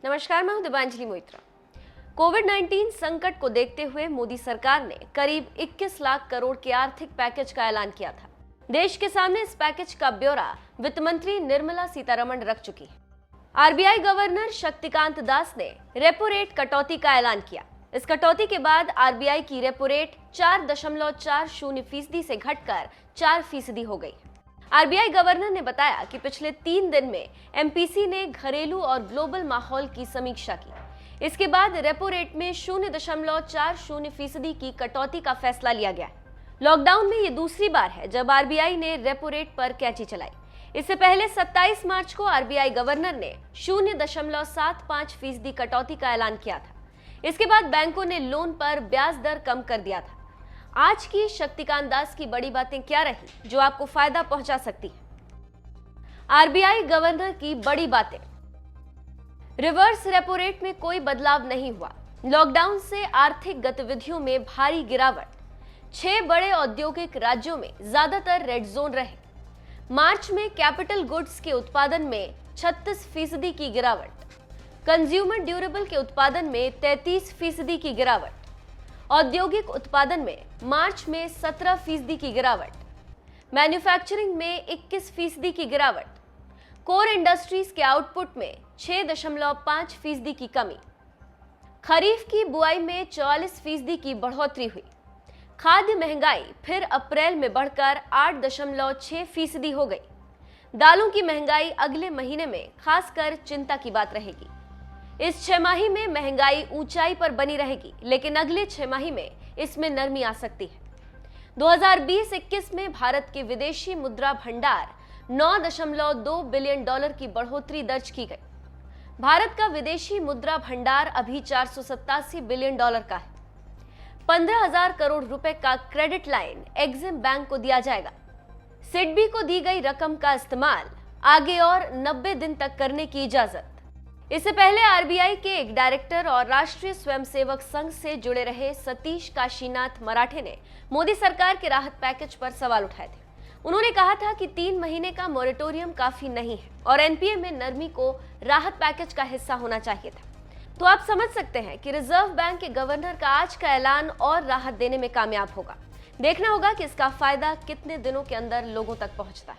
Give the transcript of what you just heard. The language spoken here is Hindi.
नमस्कार, मैं हूं दिव्यांजलि मोइत्रा। कोविड-19 संकट को देखते हुए मोदी सरकार ने करीब 21 लाख करोड़ के आर्थिक पैकेज का ऐलान किया था। देश के सामने इस पैकेज का ब्यौरा वित्त मंत्री निर्मला सीतारमण रख चुकी है। आरबीआई गवर्नर शक्तिकांत दास ने रेपो रेट कटौती का ऐलान किया। इस कटौती के बाद आरबीआई की रेपो रेट 4.40% से घटकर 4% हो गई। आरबीआई गवर्नर ने बताया कि पिछले 3 दिन में एमपीसी ने घरेलू और ग्लोबल माहौल की समीक्षा की। इसके बाद रेपो रेट में 0.40% की कटौती का फैसला लिया गया है। लॉकडाउन में ये दूसरी बार है जब आरबीआई ने रेपो रेट पर कैंची चलाई। इससे पहले 27 मार्च को आरबीआई गवर्नर ने 0.75% कटौती का ऐलान किया था। इसके बाद बैंकों ने लोन पर ब्याज दर कम कर दिया था। आज की शक्तिकांत दास की बड़ी बातें क्या रही जो आपको फायदा पहुंचा सकती है? आरबीआई गवर्नर की बड़ी बातें। रिवर्स रेपो रेट में कोई बदलाव नहीं हुआ। लॉकडाउन से आर्थिक गतिविधियों में भारी गिरावट। 6 बड़े औद्योगिक राज्यों में ज्यादातर रेड जोन रहे। मार्च में कैपिटल गुड्स के उत्पादन में 36% की गिरावट। कंज्यूमर ड्यूरेबल के उत्पादन में 33% की गिरावट। औद्योगिक उत्पादन में मार्च में 17% की गिरावट। मैन्युफैक्चरिंग में 21% की गिरावट। कोर इंडस्ट्रीज के आउटपुट में 6.5% की कमी। खरीफ की बुआई में 44% की बढ़ोतरी हुई। खाद्य महंगाई फिर अप्रैल में बढ़कर 8.6% हो गई। दालों की महंगाई अगले महीने में खासकर चिंता की बात रहेगी। इस 6 माही में महंगाई ऊंचाई पर बनी रहेगी, लेकिन अगले 6 माही में इसमें नरमी आ सकती है। 2020-21 में भारत के विदेशी मुद्रा भंडार $9.2 बिलियन की बढ़ोतरी दर्ज की गई। भारत का विदेशी मुद्रा भंडार अभी $487 बिलियन का है। 15,000 करोड़ रुपए का क्रेडिट लाइन एग्जिम बैंक को दिया जाएगा। सिडबी को दी गई रकम का इस्तेमाल आगे और 90 दिन तक करने की इजाजत। इससे पहले आरबीआई के एक डायरेक्टर और राष्ट्रीय स्वयंसेवक संघ से जुड़े रहे सतीश काशीनाथ मराठे ने मोदी सरकार के राहत पैकेज पर सवाल उठाए थे। उन्होंने कहा था कि 3 महीने का मॉरेटोरियम काफी नहीं है और एनपीए में नरमी को राहत पैकेज का हिस्सा होना चाहिए था। तो आप समझ सकते हैं कि रिजर्व बैंक के गवर्नर का आज का ऐलान और राहत देने में कामयाब होगा। देखना होगा कि इसका फायदा कितने दिनों के अंदर लोगों तक पहुंचता है।